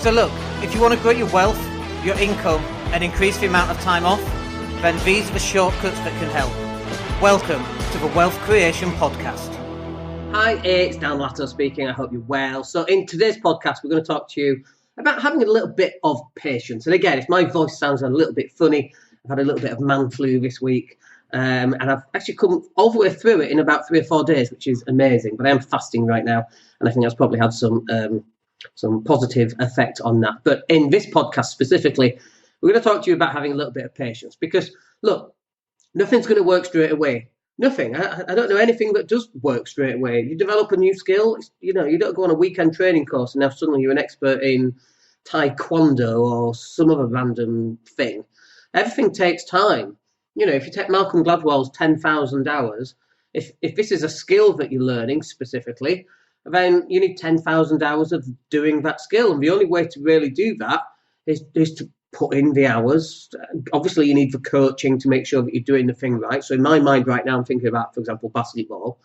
So look, if you want to grow your wealth, your income, and increase the amount of time off, then these are the shortcuts that can help. Welcome to the Wealth Creation Podcast. Hi, it's Dan Latto speaking. I hope you're well. So in today's podcast, we're going to talk to you about having a little bit of patience. And again, if my voice sounds a little bit funny, I've had a little bit of man flu this week. And I've actually come all the way through it in about 3 or 4 days, which is amazing. But I am fasting right now, and I think that's probably had some positive effect on that. But in this podcast specifically, we're going to talk to you about having a little bit of patience. Because, look, nothing's going to work straight away. Nothing. I don't know anything that does work straight away. You develop a new skill, you don't go on a weekend training course and now suddenly you're an expert in taekwondo or some other random thing. Everything takes time. If you take Malcolm Gladwell's 10,000 hours, if this is a skill that you're learning specifically, then you need 10,000 hours of doing that skill. And the only way to really do that is to put in the hours. Obviously, you need the coaching to make sure that you're doing the thing right. So in my mind right now, I'm thinking about, for example, basketball.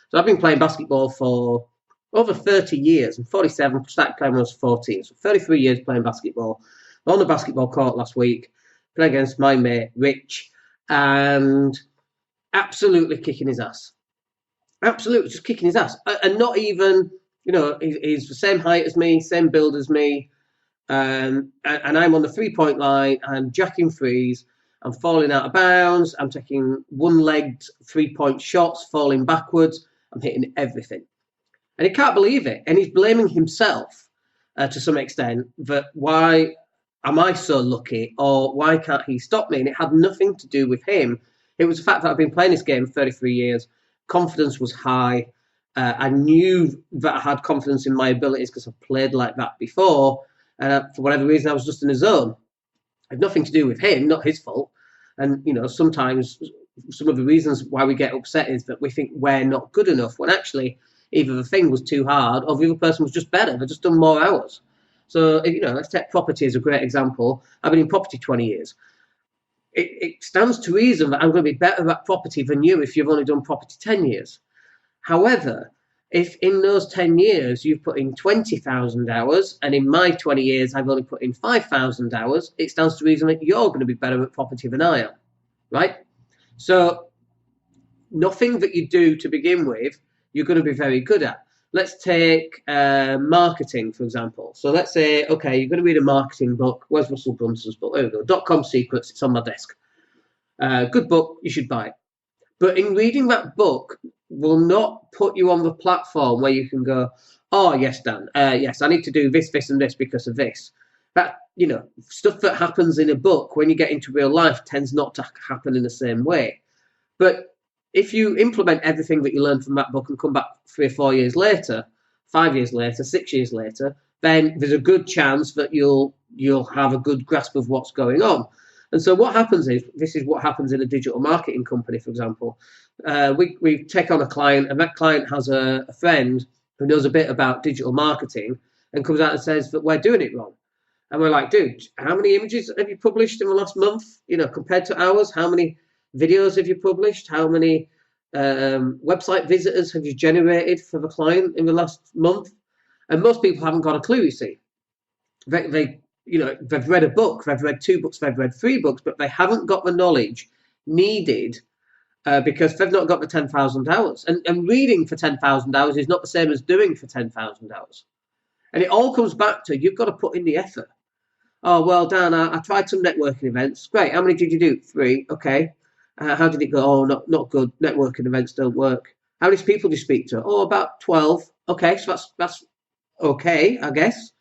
So I've been playing basketball for over 30 years. I'm 47, started playing when I was 14. So 33 years playing basketball. On the basketball court last week, playing against my mate, Rich, and absolutely kicking his ass. Absolutely just kicking his ass. And not even, he's the same height as me, same build as me. And I'm on the 3-point line, I'm jacking threes, I'm falling out of bounds, I'm taking one-legged 3-point shots, falling backwards, I'm hitting everything. And he can't believe it. And he's blaming himself to some extent that why am I so lucky, or why can't he stop me? And it had nothing to do with him. It was the fact that I've been playing this game for 33 years. Confidence was high. I knew that I had confidence in my abilities because I've played like that before. For whatever reason, I was just in a zone. It had nothing to do with him, not his fault. And, sometimes some of the reasons why we get upset is that we think we're not good enough, when actually either the thing was too hard or the other person was just better. They've just done more hours. So, let's take property as a great example. I've been in property 20 years. It stands to reason that I'm going to be better at property than you if you've only done property 10 years. However, if in those 10 years you've put in 20,000 hours, and in my 20 years I've only put in 5,000 hours, it stands to reason that you're going to be better at property than I am, right? So nothing that you do to begin with, you're going to be very good at. Let's take marketing, for example. So let's say, okay, you're going to read a marketing book. Where's Russell Brunson's book? There we go. .com Secrets. It's on my desk. Good book. You should buy it. But in reading that book will not put you on the platform where you can go, oh, yes, Dan, yes, I need to do this, this, and this because of this. That, stuff that happens in a book when you get into real life tends not to happen in the same way. But if you implement everything that you learned from that book and come back 3 or 4 years later, 5 years later, 6 years later, then there's a good chance that you'll have a good grasp of what's going on. And so what happens is, this is what happens in a digital marketing company, for example. We take on a client, and that client has a friend who knows a bit about digital marketing and comes out and says that we're doing it wrong. And we're like, dude, how many images have you published in the last month, compared to ours? How many videos have you published? How many website visitors have you generated for the client in the last month? And most people haven't got a clue, you see. They've read a book, they've read 2 books, they've read 3 books, but they haven't got the knowledge needed because they've not got the 10,000 hours. And reading for 10,000 hours is not the same as doing for 10,000 hours. And it all comes back to, you've got to put in the effort. Oh, well, Dan, I tried some networking events. Great. How many did you do? 3. Okay. How did it go? Oh, not good. Networking events don't work. How many people do you speak to? Oh, about 12. Okay, so that's okay, I guess.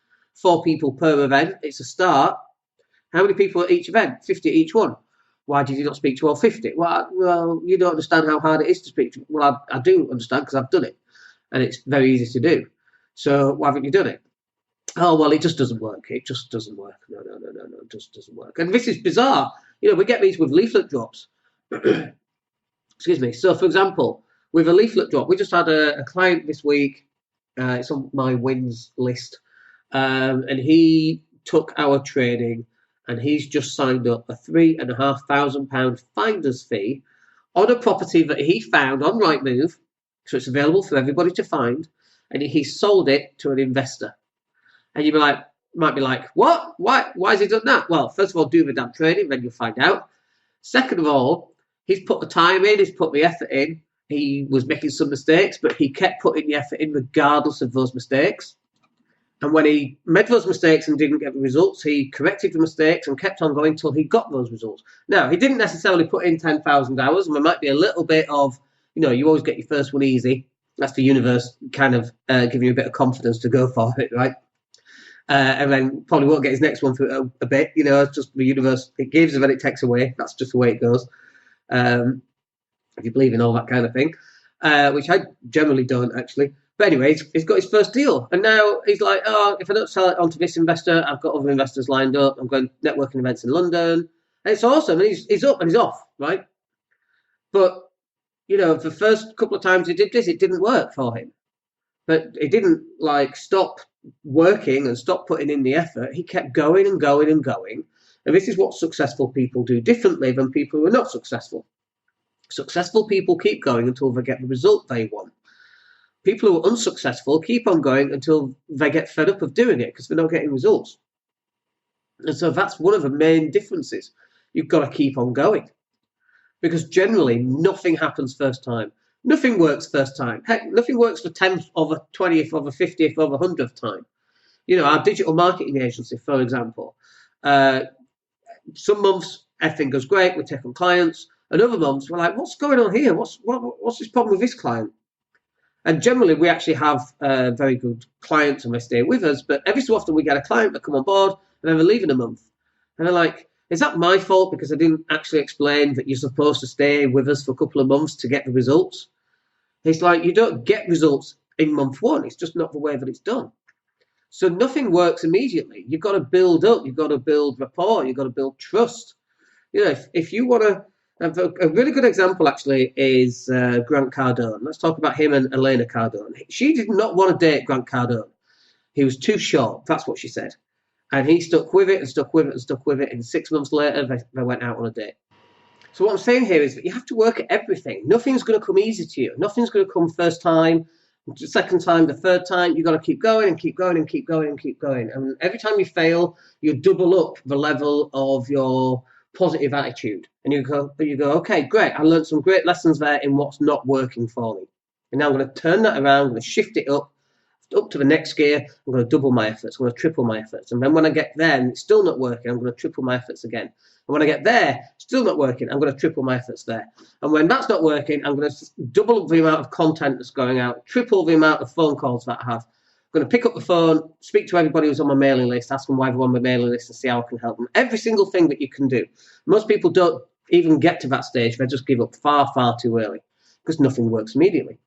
4 people per event. It's a start. How many people at each event? 50 each one. Why did you not speak to all 50? Well, you don't understand how hard it is to speak to. Well, I do understand because I've done it. And it's very easy to do. So why haven't you done it? Oh, well, it just doesn't work. It just doesn't work. No, it just doesn't work. And this is bizarre. We get these with leaflet drops. Excuse me. So, for example, with a leaflet drop, we just had a client this week. It's on my wins list. And he took our training and he's just signed up a £3,500 finder's fee on a property that he found on Rightmove. So it's available for everybody to find. And he sold it to an investor. And you'd be like, might be like, what? Why has he done that? Well, first of all, do the damn training, then you'll find out. Second of all, he's put the time in, he's put the effort in. He was making some mistakes, but he kept putting the effort in regardless of those mistakes. And when he made those mistakes and didn't get the results, he corrected the mistakes and kept on going till he got those results. Now, he didn't necessarily put in 10,000 hours, and there might be a little bit of, you always get your first one easy. That's the universe kind of giving you a bit of confidence to go for it, right? And then probably won't get his next one for a bit. It's just the universe. It gives and then it takes away. That's just the way it goes. If you believe in all that kind of thing, which I generally don't, actually. But anyway, he's got his first deal. And now he's like, oh, if I don't sell it onto this investor, I've got other investors lined up. I'm going networking events in London. And it's awesome. And he's up and he's off, right? But, the first couple of times he did this, it didn't work for him. But it didn't, stop working and stop putting in the effort. He kept going and going and going. And this is what successful people do differently than people who are not successful. Successful people keep going until they get the result they want. People who are unsuccessful keep on going until they get fed up of doing it because they're not getting results. And so that's one of the main differences. You've got to keep on going. Because generally, nothing happens first time. Nothing works first time. Heck, nothing works for 10th or the 20th or the 50th or the 100th time. Our digital marketing agency, for example, some months everything goes great, we take on clients, and other months we're like, what's going on here? What's this problem with this client? And generally, we actually have very good clients and they stay with us, but every so often we get a client that come on board and then they leave in a month. And they're like, is that my fault because I didn't actually explain that you're supposed to stay with us for a couple of months to get the results? It's like, you don't get results in month one. It's just not the way that it's done. So nothing works immediately. You've got to build up. You've got to build rapport. You've got to build trust. If you want to, a really good example actually is Grant Cardone. Let's talk about him and Elena Cardone. She did not want to date Grant Cardone. He was too short. That's what she said. And he stuck with it and stuck with it and stuck with it. And 6 months later, they went out on a date. So what I'm saying here is that you have to work at everything. Nothing's going to come easy to you. Nothing's going to come first time, the second time, the third time. You've got to keep going and keep going and keep going and keep going. And every time you fail, you double up the level of your positive attitude. And you go, okay, great. I learned some great lessons there in what's not working for me. And now I'm going to turn that around. I'm going to shift it up to the next gear. I'm going to double my efforts. I'm going to triple my efforts. And then when I get there and it's still not working, I'm going to triple my efforts again. And when I get there, still not working, I'm going to triple my efforts there. And when that's not working, I'm going to double the amount of content that's going out, triple the amount of phone calls that I have. I'm going to pick up the phone, speak to everybody who's on my mailing list, ask them why they're on my mailing list and see how I can help them. Every single thing that you can do. Most people don't even get to that stage. They just give up far, far too early because nothing works immediately.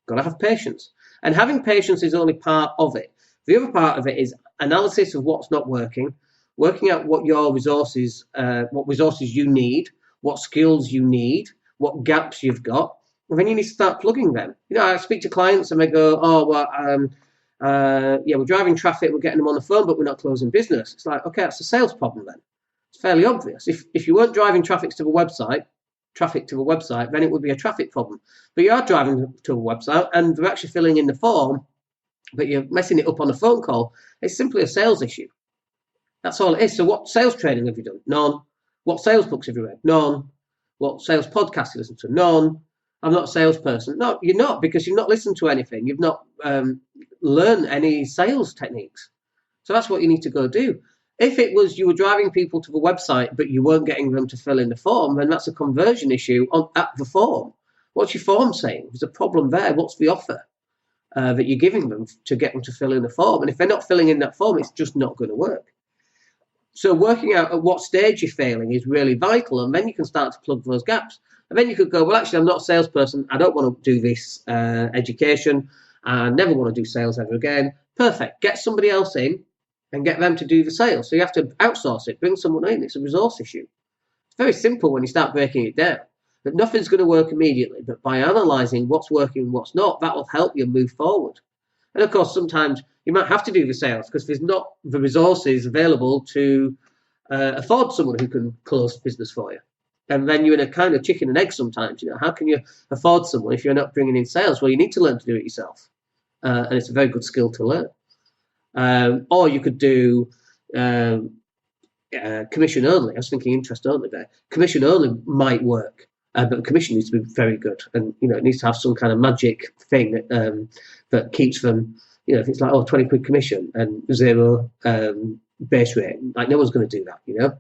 Got to have patience. And having patience is only part of it. The other part of it is analysis of what's not working, working out what your resources, what resources you need, what skills you need, what gaps you've got, and then you need to start plugging them. I speak to clients and they go, we're driving traffic, we're getting them on the phone, but we're not closing business. It's like, okay, that's a sales problem then. It's fairly obvious. If you weren't driving traffic to the website, then it would be a traffic problem. But you are driving to a website and they're actually filling in the form, but you're messing it up on a phone call. It's simply a sales issue. That's all it is. So what sales training have you done? None. What sales books have you read? None. What sales podcasts have you listened to? None. I'm not a salesperson. No, you're not, because you've not listened to anything. You've not learned any sales techniques. So that's what you need to go do. If it was you were driving people to the website, but you weren't getting them to fill in the form, then that's a conversion issue at the form. What's your form saying? There's a problem there. What's the offer that you're giving them to get them to fill in the form? And if they're not filling in that form, it's just not going to work. So working out at what stage you're failing is really vital, and then you can start to plug those gaps. And then you could go, well, actually, I'm not a salesperson. I don't want to do this education. I never want to do sales ever again. Perfect. Get somebody else in and get them to do the sales. So you have to outsource it, bring someone in. It's a resource issue. It's very simple when you start breaking it down. But nothing's going to work immediately. But by analysing what's working and what's not, that will help you move forward. And of course, sometimes you might have to do the sales because there's not the resources available to afford someone who can close business for you. And then you're in a kind of chicken and egg sometimes. How can you afford someone if you're not bringing in sales? Well, you need to learn to do it yourself. And it's a very good skill to learn. Or you could do commission only. I was thinking interest only there. Commission only might work, but commission needs to be very good, and it needs to have some kind of magic thing that keeps them. If it's like 20 quid commission and 0 base rate, like no one's going to do that,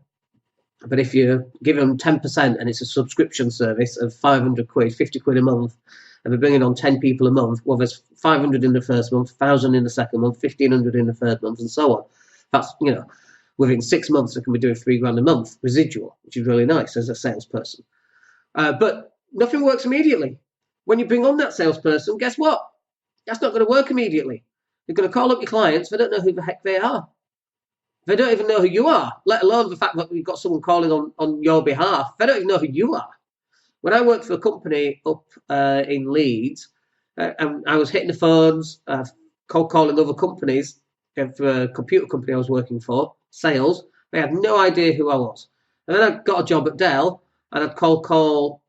But if you give them 10% and it's a subscription service of 500 quid, 50 quid a month, and we're bringing on 10 people a month, well, there's 500 in the first month, 1,000 in the second month, 1,500 in the third month, and so on. That's, within 6 months, I can be doing £3,000 a month residual, which is really nice as a salesperson. But nothing works immediately. When you bring on that salesperson, guess what? That's not going to work immediately. You're going to call up your clients. They don't know who the heck they are. They don't even know who you are, let alone the fact that you've got someone calling on your behalf. They don't even know who you are. When I worked for a company up in Leeds, and I was hitting the phones, cold calling other companies, for a computer company I was working for, sales, they had no idea who I was. And then I got a job at Dell, and I'd call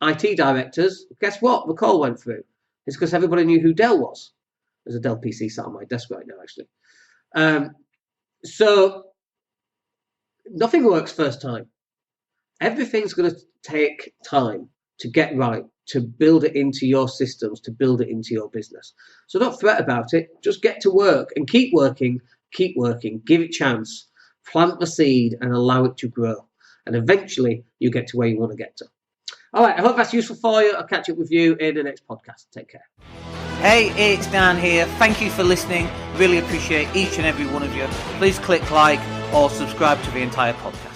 IT directors. Guess what? The call went through. It's because everybody knew who Dell was. There's a Dell PC sat on my desk right now, actually. So nothing works first time. Everything's going to take time to get right, to build it into your systems, to build it into your business. So don't fret about it. Just get to work and keep working, give it a chance, plant the seed and allow it to grow. And eventually you get to where you want to get to. All right, I hope that's useful for you. I'll catch up with you in the next podcast. Take care. Hey, it's Dan here. Thank you for listening. Really appreciate each and every one of you. Please click like or subscribe to the entire podcast.